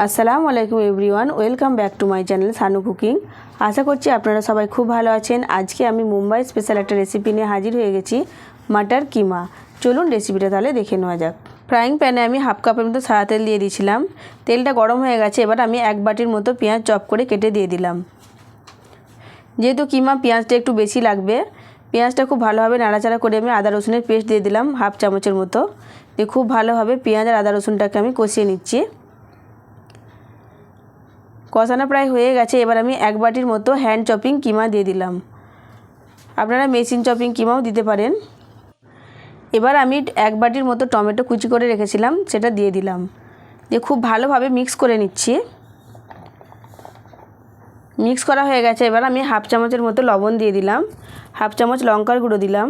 আসসালামু আলাইকুম everyone, welcome back to my channel Sanu cooking. আশা করছি আপনারা সবাই খুব ভালো আছেন। আজকে আমি মুম্বাই স্পেশাল একটা রেসিপি নিয়ে হাজির হয়ে গেছি, মাটার কিমা। চলুন রেসিপিটা তাহলে দেখে নেওয়া যাক। ফ্রাইং প্যানে আমি হাফ কাপের মতো সাদা তেল দিয়ে দিয়েছিলাম। তেলটা গরম হয়ে গেছে, এবার আমি এক বাটির মতো পেঁয়াজ চপ করে কেটে দিয়ে দিলাম। যেহেতু কিমা পেঁয়াজটা একটু বেশি লাগবে, পেঁয়াজটা খুব ভালোভাবে নাড়াচাড়া করে আমি আদা রসুনের পেস্ট দিয়ে দিলাম হাফ চামচের মতো। দিয়ে খুব ভালোভাবে পেঁয়াজ আর আদা রসুনটাকে আমি কষিয়ে নিচ্ছি। কষানো প্রায় হয়ে গেছে, এবার আমি এক বাটির মতো হ্যান্ড চপিং কিমা দিয়ে দিলাম। আপনারা মেশিন চপিং কিমাও দিতে পারেন। এবার আমি এক বাটির মতো টমেটো কুচি করে রেখেছিলাম, সেটা দিয়ে দিলাম। দিয়ে খুব ভালোভাবে মিক্স করে নিচ্ছি। মিক্স করা হয়ে গেছে, এবার আমি হাফ চামচের মতো লবণ দিয়ে দিলাম, হাফ চামচ লঙ্কার গুঁড়ো দিলাম,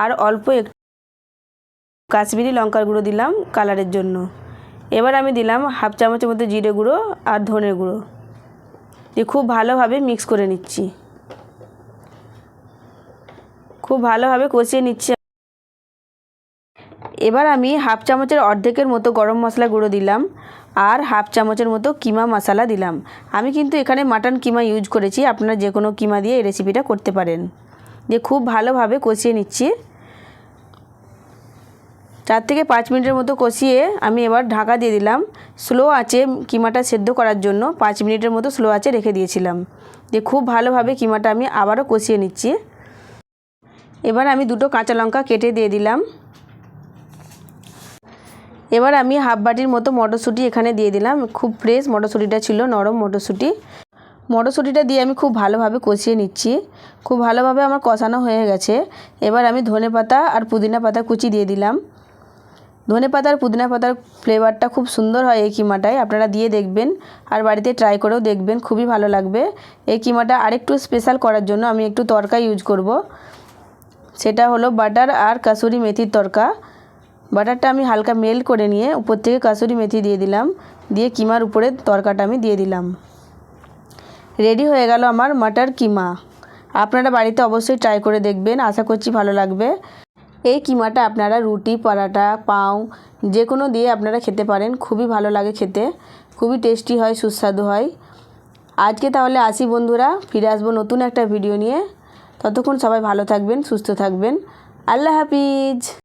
আর অল্প একটু কাশ্মীরি লঙ্কার গুঁড়ো দিলাম কালারের জন্য। এবার আমি দিলাম হাফ চামচের মতো জিরে গুঁড়ো আর ধনে গুঁড়ো। দিয়ে খুব ভালোভাবে মিক্স করে নিচ্ছি, খুব ভালোভাবে কষিয়ে নিচ্ছি। এবার আমি হাফ চামচের অর্ধেকের মতো গরম মশলা গুঁড়ো দিলাম, আর হাফ চামচের মতো কিমা মশলা দিলাম। আমি কিন্তু এখানে মাটন কিমা ইউজ করেছি, আপনারা যে কোনো কিমা দিয়ে এই রেসিপিটা করতে পারেন। দিয়ে খুব ভালোভাবে কষিয়ে নিচ্ছি। 4 থেকে 5 মিনিটের মতো কষিয়ে আমি এবার ঢাকা দিয়ে দিলাম। স্লো আঁচে কিমাটা সেদ্ধ করার জন্য 5 মিনিটের মতো স্লো আঁচে রেখে দিয়েছিলাম। দিয়ে খুব ভালোভাবে কিমাটা আমি আবারও কষিয়ে নিচ্ছি। এবার আমি দুটো কাঁচা লঙ্কা কেটে দিয়ে দিলাম। এবার আমি হাফ বাটির মতো মটরশুঁটি এখানে দিয়ে দিলাম। খুব ফ্রেশ মটরশুঁটিটা ছিল, নরম মটরশুঁটি। মটরশুঁটিটা দিয়ে আমি খুব ভালোভাবে কষিয়ে নিচ্ছি। খুব ভালোভাবে আমার কষানো হয়ে গেছে। এবার আমি ধনেপাতা আর পুদিনা পাতা কুচি দিয়ে দিলাম। ধনেপাতা আর পুদিনা পাতার ফ্লেভারটা খুব সুন্দর হয় এই কিমাটায়, আপনারা দিয়ে দেখবেন আর বাড়িতে ট্রাই করেও দেখবেন, খুবই ভালো লাগবে। এই কিমাটা আরেকটু স্পেশাল করার জন্য আমি একটু তড়কা ইউজ করব, সেটা হলো বাটার আর কাসুরি মেথির তড়কা। বাটারটা আমি হালকা মেল্ট করে নিয়ে উপর থেকে কাসুরি মেথি দিয়ে দিলাম, দিয়ে কিমার উপরে তড়কাটা আমি দিয়ে দিলাম। রেডি হয়ে গেল আমার মাটার কিমা। আপনারা বাড়িতে অবশ্যই ট্রাই করে দেখবেন, আশা করছি ভালো লাগবে। এই কিমাটা আপনারা রুটি, পরাটা, পাও যে কোনো দিয়ে আপনারা খেতে পারেন, খুবই ভালো লাগে খেতে, খুবই টেস্টি হয়, সুস্বাদু হয়। আজকে তাহলে আসি বন্ধুরা, ফিরে আসবো নতুন একটা ভিডিও নিয়ে। ততক্ষণ সবাই ভালো থাকবেন, সুস্থ থাকবেন। আল্লাহ হাফিজ।